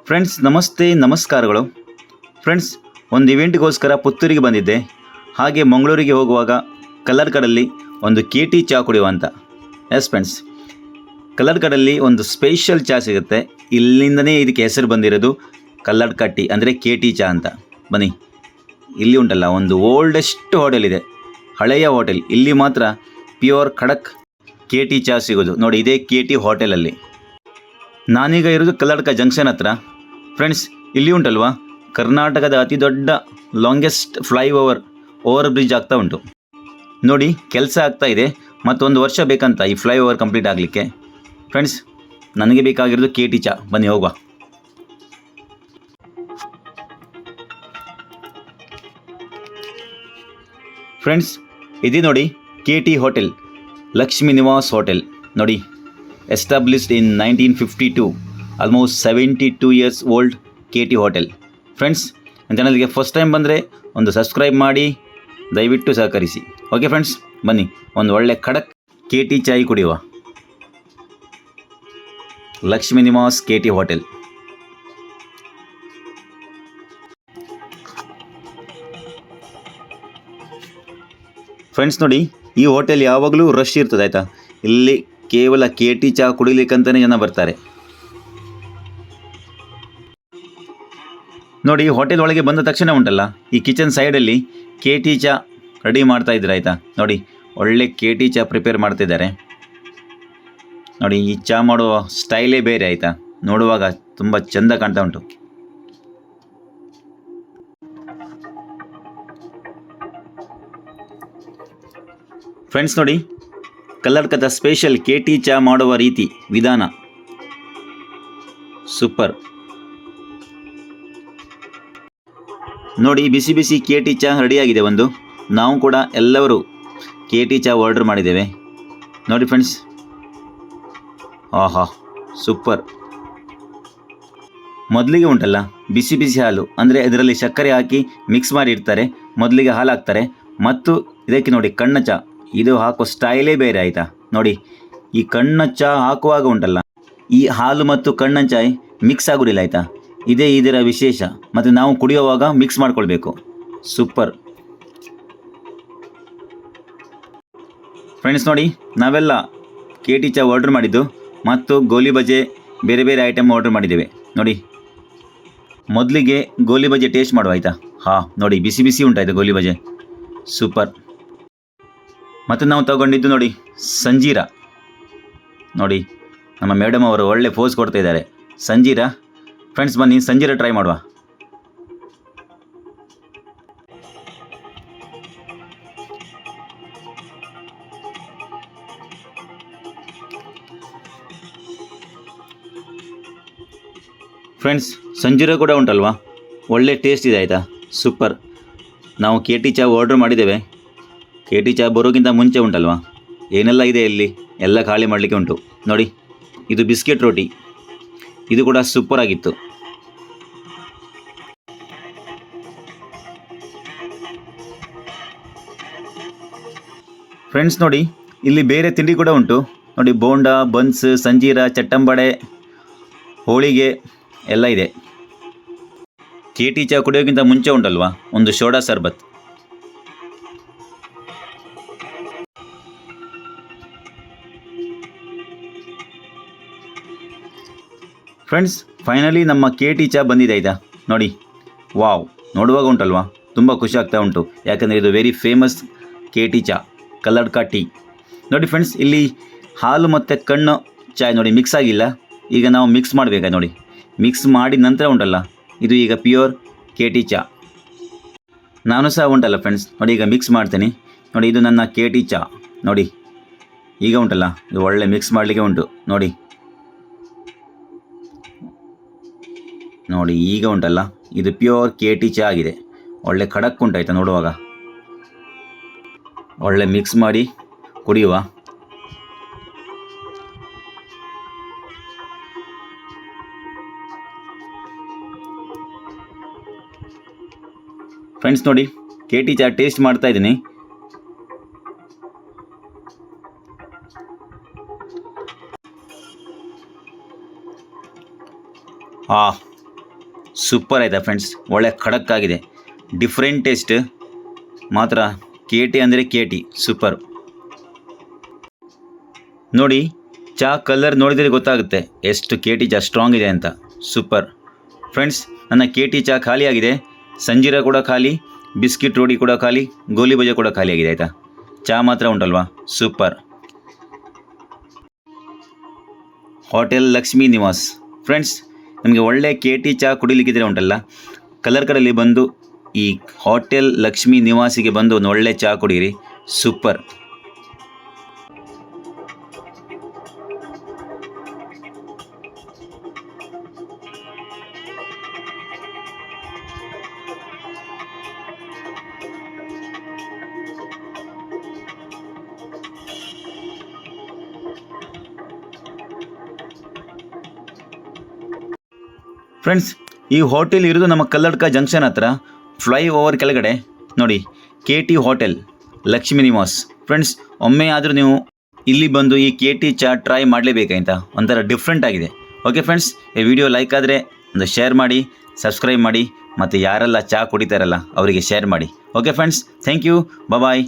Friends ನಮಸ್ತೆ, ನಮಸ್ಕಾರಗಳು. Friends, ಒಂದು ಇವೆಂಟ್ಗೋಸ್ಕರ ಪುತ್ತೂರಿಗೆ ಬಂದಿದ್ದೆ. ಹಾಗೆ ಮಂಗಳೂರಿಗೆ ಹೋಗುವಾಗ ಕಲ್ಲಡ್ಕಡಲ್ಲಿ ಒಂದು KT ಚಹಾ ಕುಡಿಯುವ ಅಂತ. ಎಸ್ ಫ್ರೆಂಡ್ಸ್, ಕಲ್ಲಡ್ಕಡಲ್ಲಿ ಒಂದು ಸ್ಪೆಷಲ್ ಚಹಾ ಸಿಗುತ್ತೆ. ಇಲ್ಲಿಂದನೇ ಇದಕ್ಕೆ ಹೆಸರು ಬಂದಿರೋದು ಕಲ್ಲಡ್ಕ ಟೀ, ಅಂದರೆ KT ಚಹಾ ಅಂತ. ಬನ್ನಿ, ಇಲ್ಲಿ ಉಂಟಲ್ಲ ಒಂದು ಓಲ್ಡೆಸ್ಟ್ ಹೋಟೆಲ್ ಇದೆ, ಹಳೆಯ ಹೋಟೆಲ್. ಇಲ್ಲಿ ಮಾತ್ರ ಪ್ಯೂರ್ ಖಡಕ್ KT ಚಹಾ ಸಿಗೋದು. ನೋಡಿ, ಇದೇ KT ಹೋಟೆಲಲ್ಲಿ. ನಾನೀಗ ಇರೋದು ಕಲ್ಲಡ್ಕ ಜಂಕ್ಷನ್ ಹತ್ರ. ಫ್ರೆಂಡ್ಸ್, ಇಲ್ಲಿ ಉಂಟಲ್ವಾ ಕರ್ನಾಟಕದ ಅತಿ ದೊಡ್ಡ ಲಾಂಗೆಸ್ಟ್ ಓವರ್ ಬ್ರಿಡ್ಜ್ ಆಗ್ತಾ ಉಂಟು. ನೋಡಿ, ಕೆಲಸ ಆಗ್ತಾ ಇದೆ. ಮತ್ತೊಂದು ವರ್ಷ ಬೇಕಂತ ಈ ಫ್ಲೈಓವರ್ ಕಂಪ್ಲೀಟ್ ಆಗಲಿಕ್ಕೆ. ಫ್ರೆಂಡ್ಸ್, ನನಗೆ ಬೇಕಾಗಿರೋದು KT ಚಹಾ. ಬನ್ನಿ ಹೋಗುವ. ಫ್ರೆಂಡ್ಸ್, ಇದು ನೋಡಿ KT hotel, Lakshmi Niwas hotel. ನೋಡಿ, established in 1952, almost 72 years old KT ಹೋಟೆಲ್. ಫ್ರೆಂಡ್ಸ್, ನನ್ನ ಚಾನಲ್ಗೆ ಫಸ್ಟ್ ಟೈಮ್ ಬಂದರೆ ಒಂದು ಸಬ್ಸ್ಕ್ರೈಬ್ ಮಾಡಿ, ದಯವಿಟ್ಟು ಸಹಕರಿಸಿ. ಓಕೆ ಫ್ರೆಂಡ್ಸ್, ಬನ್ನಿ ಒಂದು ಒಳ್ಳೆ ಖಡಕ್ KT ಚಾಯ್ ಕುಡಿಯುವ. ಲಕ್ಷ್ಮೀ ನಿವಾಸ್ KT ಹೋಟೆಲ್. ಫ್ರೆಂಡ್ಸ್ ನೋಡಿ, ಈ ಹೋಟೆಲ್ ಯಾವಾಗಲೂ ರಶ್ ಇರ್ತದೆ ಆಯಿತಾ. ಇಲ್ಲಿ ಕೇವಲ KT ಚಹಾ ಕುಡಿಲಿಕ್ಕಂತಲೇ ಜನ ಬರ್ತಾರೆ. ನೋಡಿ, ಹೋಟೆಲ್ ಒಳಗೆ ಬಂದ ತಕ್ಷಣ ಉಂಟಲ್ಲ, ಈ ಕಿಚನ್ ಸೈಡಲ್ಲಿ KT ಚಹಾ ರೆಡಿ ಮಾಡ್ತಾ ಇದ್ದಾರೆ ಆಯಿತಾ. ನೋಡಿ, ಒಳ್ಳೆ KT ಚಹಾ ಪ್ರಿಪೇರ್ ಮಾಡ್ತಿದ್ದಾರೆ. ನೋಡಿ, ಈ ಚಹಾ ಮಾಡುವ ಸ್ಟೈಲೇ ಬೇರೆ ಆಯಿತಾ. ನೋಡುವಾಗ ತುಂಬ ಚೆಂದ ಕಾಣ್ತಾ ಉಂಟು. ಫ್ರೆಂಡ್ಸ್ ನೋಡಿ, ಕಲ್ಲಡ್ಕದ ಸ್ಪೆಷಲ್ KT ಚಹಾ ಮಾಡುವ ರೀತಿ ವಿಧಾನ ಸೂಪರ್. ನೋಡಿ, ಬಿಸಿ ಬಿಸಿ KT ಚಹಾ ರೆಡಿಯಾಗಿದೆ ಒಂದು. ನಾವು ಕೂಡ ಎಲ್ಲರೂ KT ಚಹಾ ಆರ್ಡರ್ ಮಾಡಿದ್ದೇವೆ. ನೋಡಿ ಫ್ರೆಂಡ್ಸ್, ಆಹಾ ಸೂಪರ್. ಮೊದಲಿಗೆ ಉಂಟಲ್ಲ ಬಿಸಿ ಬಿಸಿ ಹಾಲು, ಅಂದರೆ ಇದರಲ್ಲಿ ಸಕ್ಕರೆ ಹಾಕಿ ಮಿಕ್ಸ್ ಮಾಡಿ ಇಡ್ತಾರೆ. ಮೊದಲಿಗೆ ಹಾಲು ಹಾಕ್ತಾರೆ, ಮತ್ತು ಇದಕ್ಕೆ ನೋಡಿ ಕಣ್ಣ ಚಹಾ. ಇದು ಹಾಕೋ ಸ್ಟೈಲೇ ಬೇರೆ ಆಯಿತಾ. ನೋಡಿ, ಈ ಕಣ್ಣ ಚಹಾ ಹಾಕುವಾಗ ಉಂಟಲ್ಲ, ಈ ಹಾಲು ಮತ್ತು ಕಣ್ಣ ಚಾಯ್ ಮಿಕ್ಸ್ ಆಗೋದಿಲ್ಲ ಆಯಿತಾ. ಇದೇ ಇದರ ವಿಶೇಷ. ಮತ್ತು ನಾವು ಕುಡಿಯುವಾಗ ಮಿಕ್ಸ್ ಮಾಡ್ಕೊಳ್ಬೇಕು. ಸೂಪರ್. ಫ್ರೆಂಡ್ಸ್ ನೋಡಿ, ನಾವೆಲ್ಲ KT ಚಹಾ ಆರ್ಡ್ರ್ ಮಾಡಿದ್ದು, ಮತ್ತು ಗೋಲಿ ಬಜೆ ಬೇರೆ ಬೇರೆ ಐಟಮ್ ಆರ್ಡ್ರ್ ಮಾಡಿದ್ದೇವೆ. ನೋಡಿ, ಮೊದಲಿಗೆ ಗೋಲಿ ಬಜೆ ಟೇಸ್ಟ್ ಮಾಡುವ ಆಯಿತಾ. ಹಾಂ ನೋಡಿ, ಬಿಸಿ ಬಿಸಿ ಉಂಟಾಯಿತು ಗೋಲಿ ಬಜೆ, ಸೂಪರ್. ಮತ್ತು ನಾವು ತಗೊಂಡಿದ್ದು ನೋಡಿ ಸಂಜೀರಾ. ನೋಡಿ, ನಮ್ಮ ಮೇಡಮ್ ಅವರು ಒಳ್ಳೆ ಪೋಸ್ ಕೊಡ್ತಾ ಇದ್ದಾರೆ. ಸಂಜೀರಾ. ಫ್ರೆಂಡ್ಸ್ ಬನ್ನಿ ಸಂಜೀರಾ ಟ್ರೈ ಮಾಡುವ. ಫ್ರೆಂಡ್ಸ್, ಸಂಜೀರಾ ಕೂಡ ಉಂಟಲ್ವಾ, ಒಳ್ಳೆ ಟೇಸ್ಟ್ ಇದೆ ಆಯಿತಾ, ಸೂಪರ್. ನಾವು KT ಚಹಾ ಆರ್ಡ್ರ್ ಮಾಡಿದ್ದೇವೆ. KT ಚಹಾ ಬರೋಕ್ಕಿಂತ ಮುಂಚೆ ಉಂಟಲ್ವಾ, ಏನೆಲ್ಲ ಇದೆ ಇಲ್ಲಿ ಎಲ್ಲ ಖಾಲಿ ಮಾಡಲಿಕ್ಕೆ ಉಂಟು. ನೋಡಿ, ಇದು ಬಿಸ್ಕೆಟ್ ರೋಟಿ, ಇದು ಕೂಡ ಸೂಪರ್ ಆಗಿತ್ತು. ಫ್ರೆಂಡ್ಸ್ ನೋಡಿ, ಇಲ್ಲಿ ಬೇರೆ ತಿಂಡಿ ಕೂಡ ಉಂಟು. ನೋಡಿ, ಬೋಂಡಾ, ಬನ್ಸ್, ಸಂಜೀರಾ, ಚಟ್ಟಂಬಡೆ, ಹೋಳಿಗೆ ಎಲ್ಲ ಇದೆ. KT ಚಹಾ ಕುಡಿಯೋಕ್ಕಿಂತ ಮುಂಚೆ ಉಂಟಲ್ವಾ, ಒಂದು ಸೋಡಾ ಸರ್ಬತ್. ಫ್ರೆಂಡ್ಸ್, ಫೈನಲಿ ನಮ್ಮ KT ಚಹಾ ಬಂದಿದೆ ಆಯಿತಾ. ನೋಡಿ, ವಾವ್, ನೋಡುವಾಗ ಉಂಟಲ್ವಾ ತುಂಬ ಖುಷಿ ಆಗ್ತಾ ಉಂಟು. ಯಾಕಂದರೆ ಇದು ವೆರಿ ಫೇಮಸ್ KT ಚಹಾ, ಕಲ್ಲಡ್ಕ ಟೀ. ನೋಡಿ ಫ್ರೆಂಡ್ಸ್, ಇಲ್ಲಿ ಹಾಲು ಮತ್ತು ಕಣ್ಣು ಚಾಯ್ ನೋಡಿ ಮಿಕ್ಸ್ ಆಗಿಲ್ಲ. ಈಗ ನಾವು ಮಿಕ್ಸ್ ಮಾಡಬೇಕಾ. ನೋಡಿ, ಮಿಕ್ಸ್ ಮಾಡಿದ ನಂತರ ಉಂಟಲ್ಲ, ಇದು ಈಗ ಪ್ಯೂರ್ KT ಚಹಾ. ನಾನು ಸಹ ಉಂಟಲ್ಲ ಫ್ರೆಂಡ್ಸ್ ನೋಡಿ, ಈಗ ಮಿಕ್ಸ್ ಮಾಡ್ತೀನಿ ನೋಡಿ. ಇದು ನನ್ನ KT ಚಹಾ ನೋಡಿ, ಈಗ ಉಂಟಲ್ಲ ಇದು ಒಳ್ಳೆ ಮಿಕ್ಸ್ ಮಾಡಲಿಕ್ಕೆ ಉಂಟು ನೋಡಿ. ನೋಡಿ ಈಗ ಉಂಟಲ್ಲ ಇದು ಪ್ಯೂರ್ KT ಚಹಾ ಆಗಿದೆ. ಒಳ್ಳೆ ಖಡಕ್ ಉಂಟಾಯ್ತಾ ನೋಡುವಾಗ. ಒಳ್ಳೆ ಮಿಕ್ಸ್ ಮಾಡಿ ಕುಡಿಯುವ. ಫ್ರೆಂಡ್ಸ್ ನೋಡಿ, KT ಚಹಾ ಟೇಸ್ಟ್ ಮಾಡ್ತಾ ಇದ್ದೀನಿ. ಸೂಪರ್ ಆಯಿತಾ ಫ್ರೆಂಡ್ಸ್, ಒಳ್ಳೆ ಖಡಕ್ ಆಗಿದೆ. ಡಿಫ್ರೆಂಟ್ ಟೇಸ್ಟ್ ಮಾತ್ರ. KT ಅಂದರೆ KT ಸೂಪರ್. ನೋಡಿ ಚಹಾ ಕಲರ್ ನೋಡಿದರೆ ಗೊತ್ತಾಗುತ್ತೆ ಎಷ್ಟು KT ಚಹಾ ಸ್ಟ್ರಾಂಗ್ ಇದೆ ಅಂತ. ಸೂಪರ್ ಫ್ರೆಂಡ್ಸ್, ನನ್ನ KT ಚಹಾ ಖಾಲಿ ಆಗಿದೆ. ಸಂಜೀರ ಕೂಡ ಖಾಲಿ, ಬಿಸ್ಕಿಟ್ ರೋಡಿ ಕೂಡ ಖಾಲಿ, ಗೋಲಿ ಬಜೆ ಕೂಡ ಖಾಲಿ ಆಗಿದೆ ಆಯಿತಾ. ಚಹಾ ಮಾತ್ರ ಉಂಟಲ್ವಾ super. Hotel Lakshmi Niwas friends, ನಿಮಗೆ ಒಳ್ಳೆ KT ಚಹಾ ಕುಡಿಲಿಕ್ಕಿದ್ರೆ ಉಂಟಲ್ಲ, ಕಲ್ಲರ್ಕಡಲ್ಲಿ ಬಂದು ಈ ಹೋಟೆಲ್ ಲಕ್ಷ್ಮೀ ನಿವಾಸಿಗೆ ಬಂದು ಒಂದು ಒಳ್ಳೆ ಚಹಾ ಕುಡೀರಿ. ಸೂಪರ್. ಫ್ರೆಂಡ್ಸ್, ಈ ಹೋಟೆಲ್ ಇರೋದು ನಮ್ಮ ಕಲ್ಲಡ್ಕ ಜಂಕ್ಷನ್ ಹತ್ರ, ಫ್ಲೈ ಓವರ್ ಕೆಳಗಡೆ ನೋಡಿ, KT hotel Lakshmi Niwas. Friends, ಒಮ್ಮೆ ಆದರೂ ನೀವು ಇಲ್ಲಿ ಬಂದು ಈ KT ಚಹಾ ಟ್ರೈ ಮಾಡಲೇಬೇಕಾಯ್ತಾ, ಒಂಥರ ಡಿಫ್ರೆಂಟ್ ಆಗಿದೆ. ಓಕೆ ಫ್ರೆಂಡ್ಸ್, ಈ ವಿಡಿಯೋ ಲೈಕ್ ಆದರೆ ಒಂದು ಶೇರ್ ಮಾಡಿ, ಸಬ್ಸ್ಕ್ರೈಬ್ ಮಾಡಿ, ಮತ್ತು ಯಾರೆಲ್ಲ ಚಹಾ ಕುಡಿತಾರಲ್ಲ ಅವರಿಗೆ ಶೇರ್ ಮಾಡಿ. Okay friends, thank you, bye.